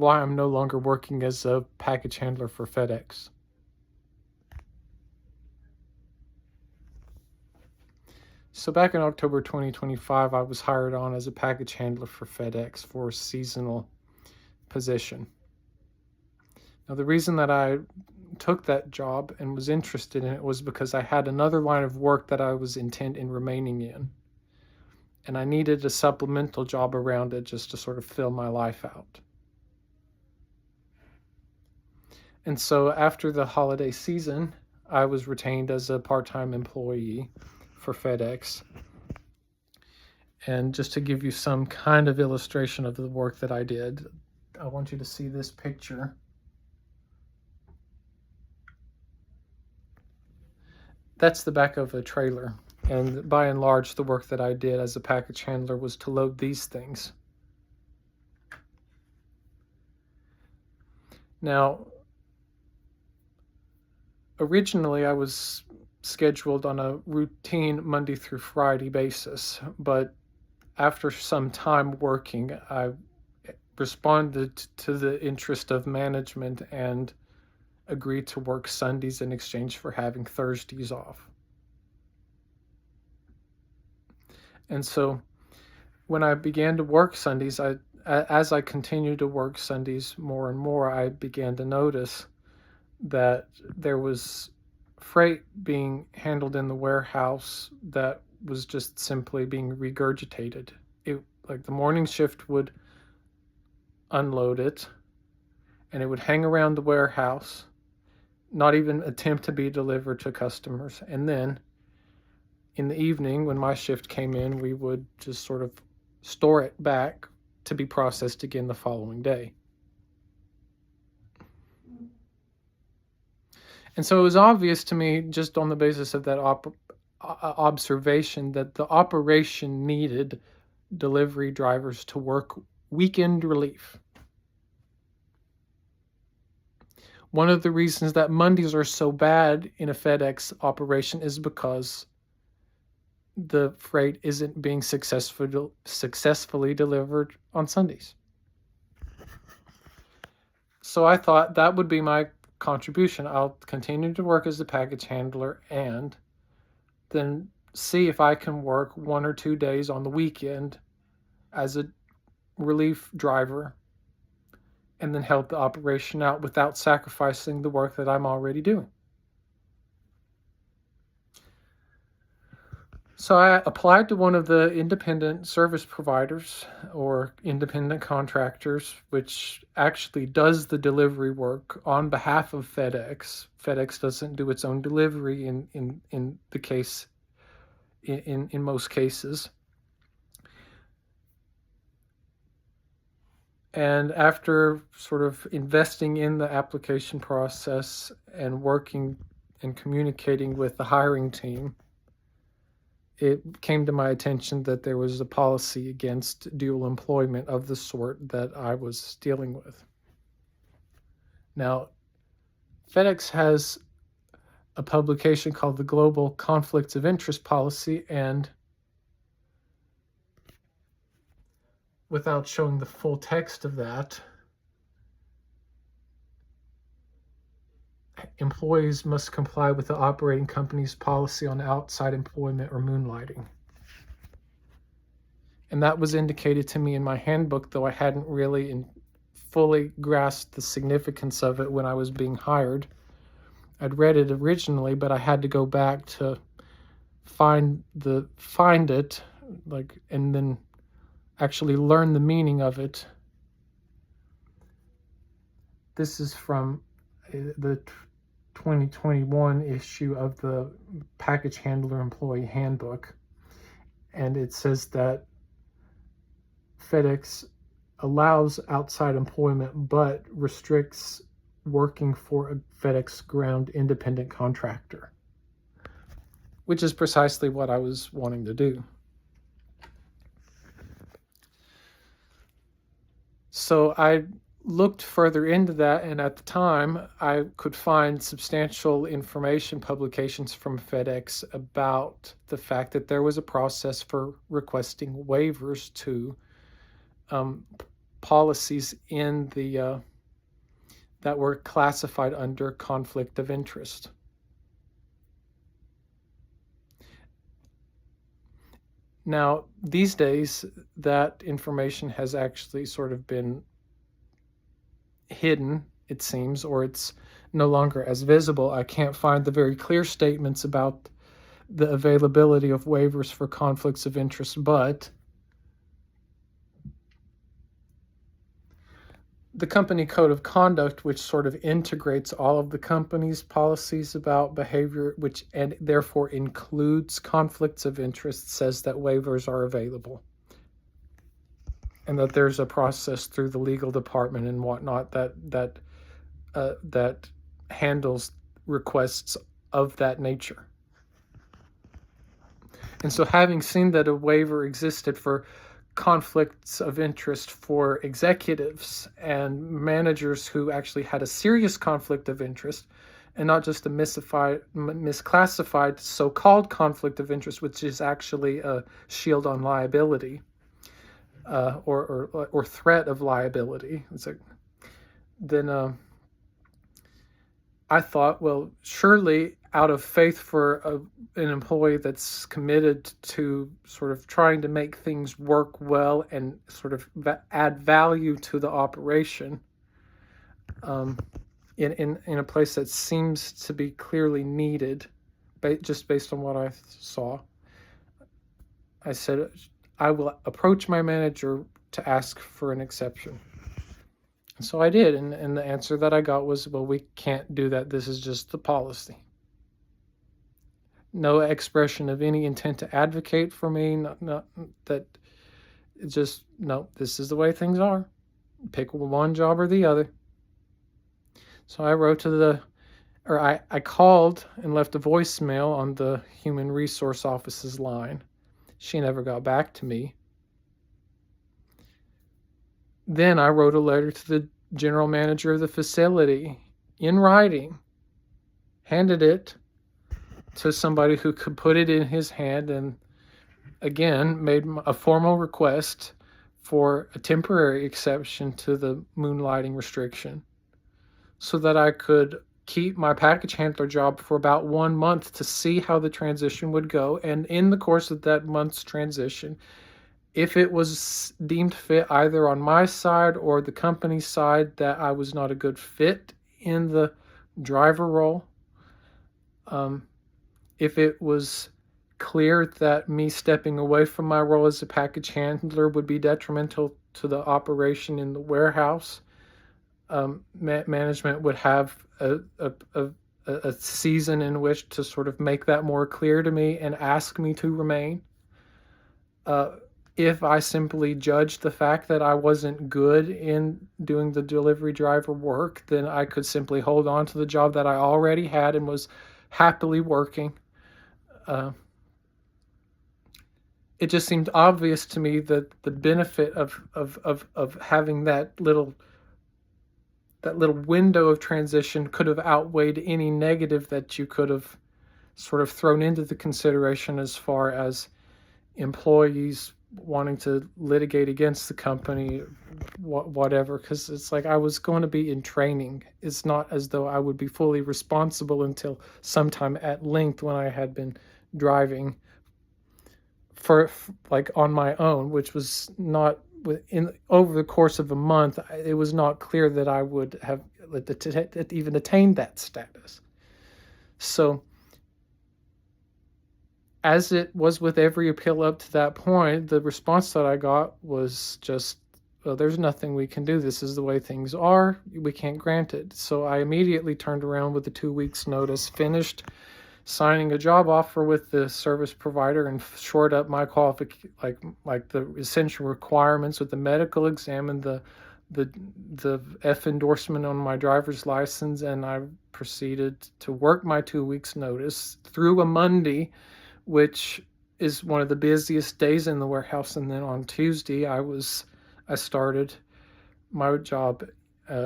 why I'm no longer working as a package handler for FedEx. So back in October 2025, I was hired on as a package handler for FedEx for a seasonal position. Now, the reason that I took that job and was interested in it was because I had another line of work that I was intent in remaining in. And I needed a supplemental job around it just to sort of fill my life out. And so after the holiday season, I was retained as a part-time employee for FedEx. And just to give you some kind of illustration of the work that I did, I want you to see this picture. That's the back of a trailer. And by and large, the work that I did as a package handler was to load these things. Now, originally I was scheduled on a routine Monday through Friday basis, but after some time working, I responded to the interest of management and agreed to work Sundays in exchange for having Thursdays off. And so when I began to work Sundays, as I continued to work Sundays more and more, I began to notice that there was freight being handled in the warehouse that was just simply being regurgitated. Like the morning shift would unload it, and it would hang around the warehouse, not even attempt to be delivered to customers. And then in the evening, when my shift came in, we would just sort of store it back to be processed again the following day. And so it was obvious to me, just on the basis of that observation, that the operation needed delivery drivers to work weekend relief. One of the reasons that Mondays are so bad in a FedEx operation is because the freight isn't being successfully delivered on Sundays. So I thought that would be my contribution. I'll continue to work as a package handler and then see if I can work 1 or 2 days on the weekend as a relief driver and then help the operation out without sacrificing the work that I'm already doing. So I applied to one of the independent service providers or independent contractors, which actually does the delivery work on behalf of FedEx. FedEx doesn't do its own delivery in the case, in most cases. And after sort of investing in the application process and working and communicating with the hiring team, it came to my attention that there was a policy against dual employment of the sort that I was dealing with. Now, FedEx has a publication called the Global Conflicts of Interest Policy, and without showing the full text of that, employees must comply with the operating company's policy on outside employment or moonlighting. And that was indicated to me in my handbook, though I hadn't really fully grasped the significance of it when I was being hired. I'd read it originally, but I had to go back to find it, and then actually learn the meaning of it. This is from the 2021 issue of the Package Handler Employee Handbook, and it says that FedEx allows outside employment but restricts working for a FedEx ground independent contractor, which is precisely what I was wanting to do. So I looked further into that, and at the time I could find substantial information publications from FedEx about the fact that there was a process for requesting waivers to policies in the that were classified under conflict of interest. Now, these days, that information has actually sort of been hidden, it seems, or it's no longer as visible. I can't find the very clear statements about the availability of waivers for conflicts of interest, but the company code of conduct, which sort of integrates all of the company's policies about behavior, which and therefore includes conflicts of interest, says that waivers are available, and that there's a process through the legal department and whatnot that handles requests of that nature. And so, having seen that a waiver existed for conflicts of interest for executives and managers who actually had a serious conflict of interest, and not just a misclassified so-called conflict of interest, which is actually a shield on liability or threat of liability. Then I thought, well, surely out of faith for an employee that's committed to sort of trying to make things work well and sort of add value to the operation, in a place that seems to be clearly needed, just based on what I saw, I said, I will approach my manager to ask for an exception. And so I did, and the answer that I got was, well, we can't do that. This is just the policy. No expression of any intent to advocate for me, not that, it's just, no, this is the way things are. Pick one job or the other. So I wrote I called and left a voicemail on the Human Resource Office's line. She never got back to me. Then I wrote a letter to the general manager of the facility in writing, handed it to somebody who could put it in his hand, and again made a formal request for a temporary exception to the moonlighting restriction so that I could keep my package handler job for about 1 month to see how the transition would go. And in the course of that month's transition, if it was deemed fit either on my side or the company's side that I was not a good fit in the driver role, if it was clear that me stepping away from my role as a package handler would be detrimental to the operation in the warehouse, management would have a season in which to sort of make that more clear to me and ask me to remain. If I simply judged the fact that I wasn't good in doing the delivery driver work, then I could simply hold on to the job that I already had and was happily working. It just seemed obvious to me that the benefit of having that little window of transition could have outweighed any negative that you could have sort of thrown into the consideration as far as employees wanting to litigate against the company, whatever, because it's like I was going to be in training. It's not as though I would be fully responsible until sometime at length when I had been driving for like on my own, which was not over the course of a month. It was not clear that I would have even attained that status. So, as it was with every appeal up to that point, the response that I got was just, well, there's nothing we can do. This is the way things are. We can't grant it. So I immediately turned around with the 2 weeks notice, finished signing a job offer with the service provider, and shored up my like the essential requirements with the medical exam and the F endorsement on my driver's license, and I proceeded to work my 2 weeks notice through a Monday, which is one of the busiest days in the warehouse. And then on Tuesday, I started my job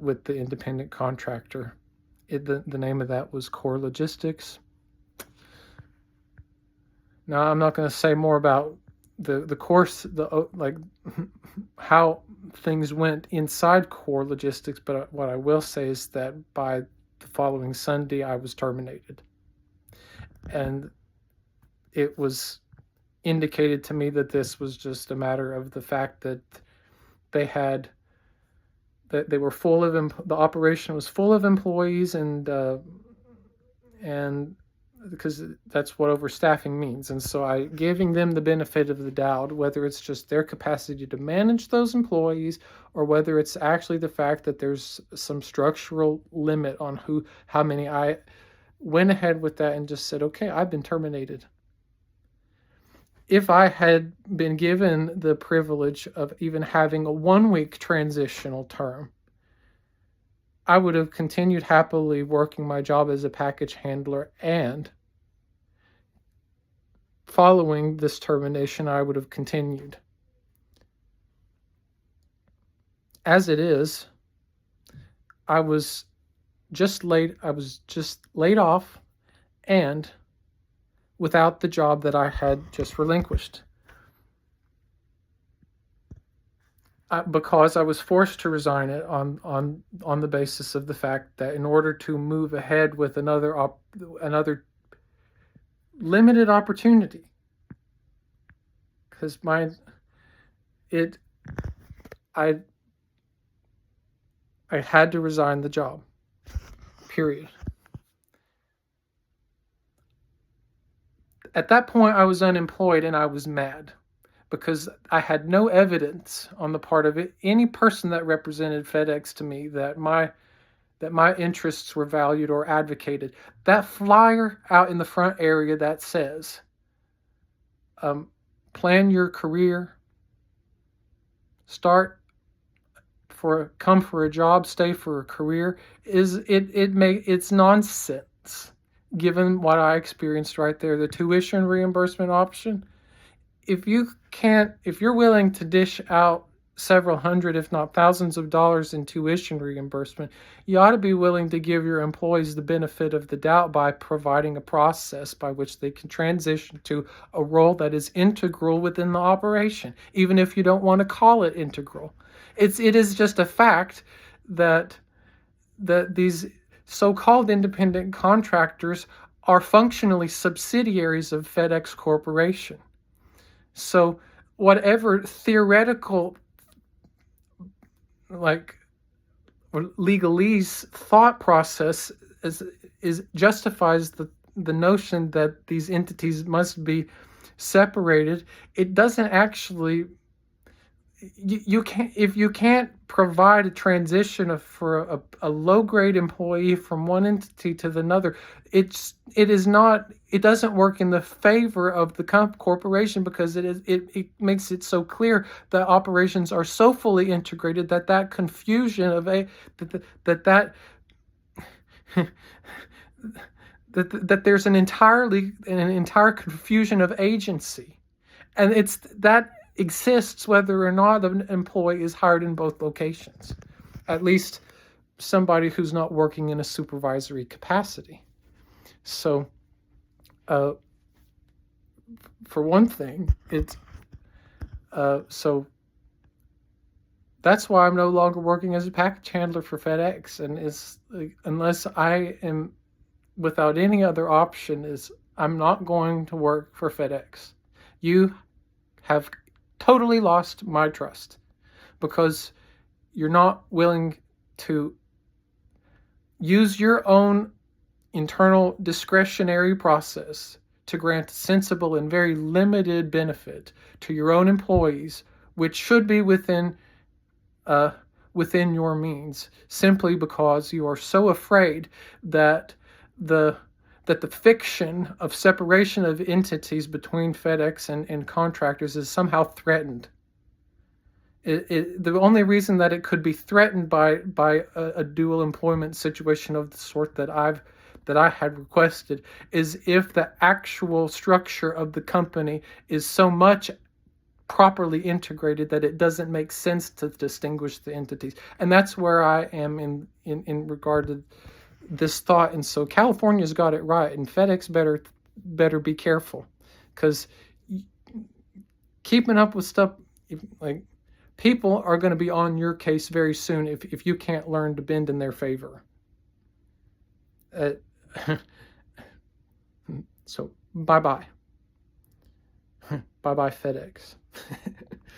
with the independent contractor. The name of that was Core Logistics. Now, I'm not going to say more about the course, like how things went inside core logistics. But what I will say is that by the following Sunday, I was terminated, and it was indicated to me that this was just a matter of the fact that they had that they were full of the operation was full of employees, and because that's what overstaffing means. And so I giving them the benefit of the doubt, whether it's just their capacity to manage those employees or whether it's actually the fact that there's some structural limit on how many. I went ahead with that and just said, okay, I've been terminated. If I had been given the privilege of even having a 1-week transitional term, I would have continued happily working my job as a package handler, and following this termination, I would have continued. As it is, I was just laid off and without the job that I had just relinquished. Because I was forced to resign it on the basis of the fact that in order to move ahead with another limited opportunity, because I had to resign the job. Period. At that point, I was unemployed and I was mad, because I had no evidence on the part of any person that represented FedEx to me that my interests were valued or advocated. That flyer out in the front area that says, plan your career, come for a job, stay for a career, it's nonsense given what I experienced right there. The tuition reimbursement option, if you're willing to dish out several hundred, if not thousands of dollars in tuition reimbursement, you ought to be willing to give your employees the benefit of the doubt by providing a process by which they can transition to a role that is integral within the operation, even if you don't want to call it integral. It is just a fact that these so-called independent contractors are functionally subsidiaries of FedEx Corporation. So whatever theoretical, like, legalese thought process justifies the notion that these entities must be separated, it doesn't actually. You can't, if you can't provide a transition for a low-grade employee from one entity to another, it doesn't work in the favor of the corporation, because it makes it so clear that operations are so fully integrated that confusion of that there's an entire confusion of agency, and it's that exists whether or not an employee is hired in both locations, at least somebody who's not working in a supervisory capacity. So for one thing, so that's why I'm no longer working as a package handler for FedEx, and unless I am without any other option, I'm not going to work for FedEx. You have totally lost my trust, because you're not willing to use your own internal discretionary process to grant sensible and very limited benefit to your own employees, which should be within your means, simply because you are so afraid that the fiction of separation of entities between FedEx and contractors is somehow threatened. The only reason that it could be threatened by a dual employment situation of the sort that I had requested is if the actual structure of the company is so much properly integrated that it doesn't make sense to distinguish the entities. And that's where I am in regard to this thought. And so California's got it right, and FedEx better be careful, because keeping up with stuff, like, people are going to be on your case very soon if you can't learn to bend in their favor. So bye bye. Bye bye FedEx.